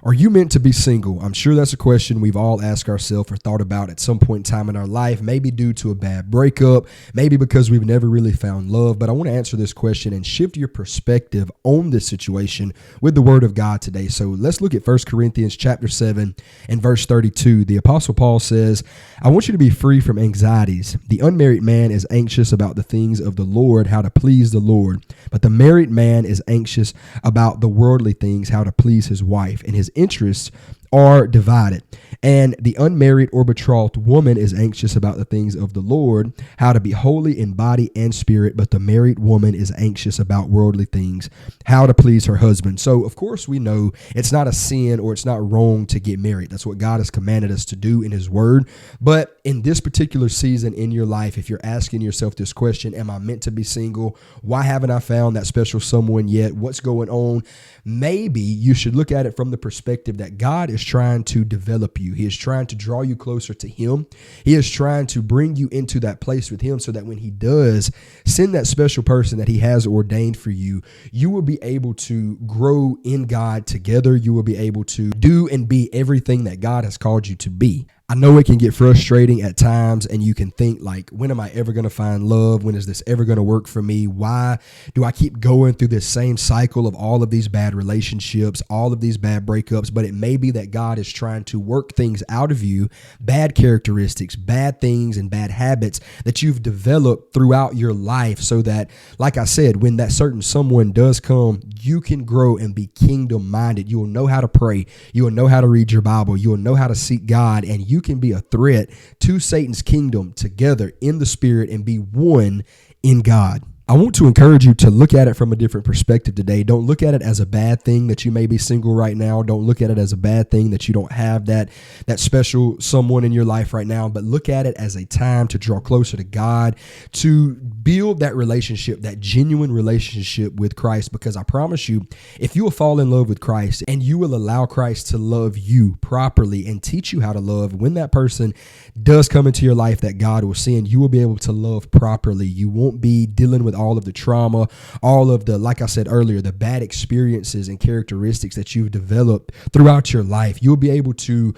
Are you meant to be single? I'm sure that's a question we've all asked ourselves or thought about at some point in time in our life, maybe due to a bad breakup, maybe because we've never really found love. But I want to answer this question and shift your perspective on this situation with the word of God today. So let's look at 1 Corinthians chapter 7 and verse 32. The Apostle Paul says, I want you to be free from anxieties. The unmarried man is anxious about the things of the Lord, how to please the Lord. But the married man is anxious about the worldly things, how to please his wife, and his interests are divided. And the unmarried or betrothed woman is anxious about the things of the Lord, how to be holy in body and spirit. But the married woman is anxious about worldly things, how to please her husband. So, of course, we know it's not a sin or it's not wrong to get married. That's what God has commanded us to do in his word. But in this particular season in your life, if you're asking yourself this question, am I meant to be single? Why haven't I found that special someone yet? What's going on? Maybe you should look at it from the perspective that God is trying to develop you. He is trying to draw you closer to him. He is trying to bring you into that place with him so that when he does send that special person that he has ordained for you, you will be able to grow in God together. You will be able to do and be everything that God has called you to be. I know it can get frustrating at times, and you can think like, when am I ever going to find love? When is this ever going to work for me? Why do I keep going through this same cycle of all of these bad relationships, all of these bad breakups? But it may be that God is trying to work things out of you, bad characteristics, bad things, and bad habits that you've developed throughout your life so that, like I said, when that certain someone does come, you can grow and be kingdom minded. You will know how to pray. You will know how to read your Bible. You will know how to seek God, and you can be a threat to Satan's kingdom together in the spirit and be one in God. I want to encourage you to look at it from a different perspective today. Don't look at it as a bad thing that you may be single right now. Don't look at it as a bad thing that you don't have that special someone in your life right now, but look at it as a time to draw closer to God, to build that relationship, that genuine relationship with Christ. Because I promise you, if you will fall in love with Christ and you will allow Christ to love you properly and teach you how to love, when that person does come into your life that God will send, you will be able to love properly. You won't be dealing with all of the trauma, all of the, like I said earlier, the bad experiences and characteristics that you've developed throughout your life. You'll be able to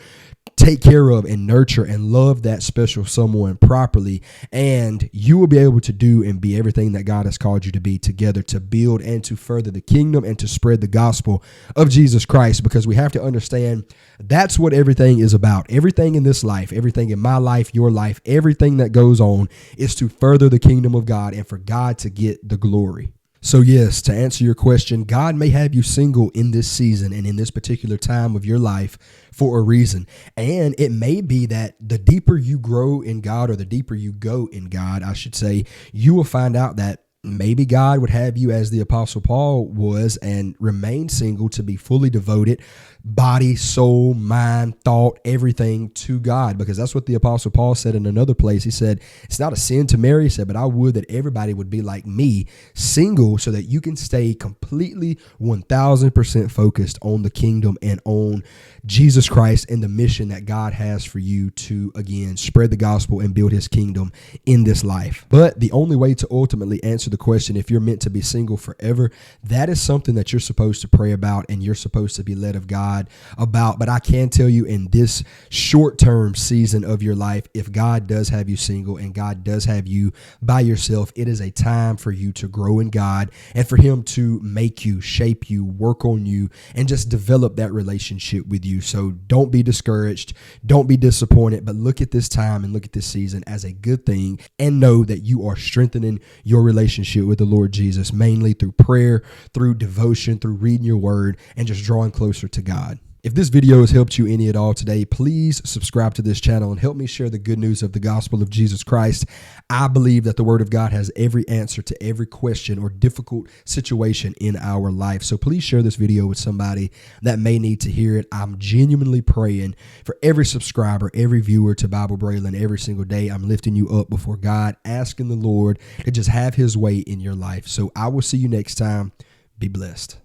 take care of and nurture and love that special someone properly. And you will be able to do and be everything that God has called you to be together to build and to further the kingdom and to spread the gospel of Jesus Christ. Because we have to understand that's what everything is about. Everything in this life, everything in my life, your life, everything that goes on is to further the kingdom of God and for God to get the glory. So yes, to answer your question, God may have you single in this season and in this particular time of your life for a reason. And it may be that the deeper you grow in God, or the deeper you go in God, I should say, you will find out that maybe God would have you, as the Apostle Paul was, and remain single to be fully devoted, body, soul, mind, thought, everything to God. Because that's what the Apostle Paul said in another place. He said, it's not a sin to marry. He said, but I would that everybody would be like me, single, so that you can stay completely 1000% focused on the kingdom and on Jesus Christ and the mission that God has for you to, again, spread the gospel and build his kingdom in this life. But the only way to ultimately answer the question, if you're meant to be single forever, that is something that you're supposed to pray about and you're supposed to be led of God about. But I can tell you, in this short-term season of your life, if God does have you single and God does have you by yourself, it is a time for you to grow in God and for him to make you, shape you, work on you, and just develop that relationship with you. So don't be discouraged. Don't be disappointed, but look at this time and look at this season as a good thing and know that you are strengthening your relationship with the Lord Jesus, mainly through prayer, through devotion, through reading your word, and just drawing closer to God. If this video has helped you any at all today, please subscribe to this channel and help me share the good news of the gospel of Jesus Christ. I believe that the word of God has every answer to every question or difficult situation in our life. So please share this video with somebody that may need to hear it. I'm genuinely praying for every subscriber, every viewer to Bible Braylon every single day. I'm lifting you up before God, asking the Lord to just have his way in your life. So I will see you next time. Be blessed.